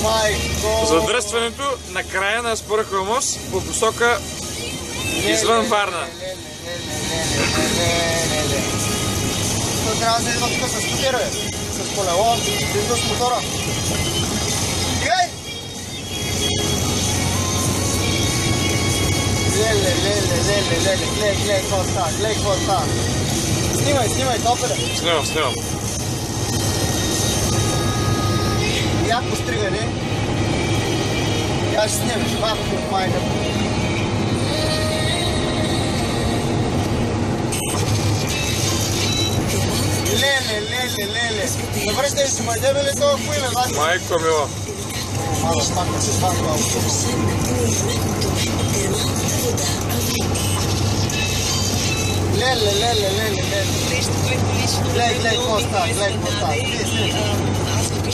Майко! Задръстването на края на Аспарухова мост по посока извън Варна. То трябва да идва тук с скутера, с колело, да идва с мотора. Гей! Леле, гледай какво става, Снимай, топере. Снимам. Яко стригане. Я ще снимеш, ватко майка. Леле. Завръщай си, майдеме ли това хуй, ме ватко? Майко мила. Мало, смаква се ватко. Леле. Гледай какво става,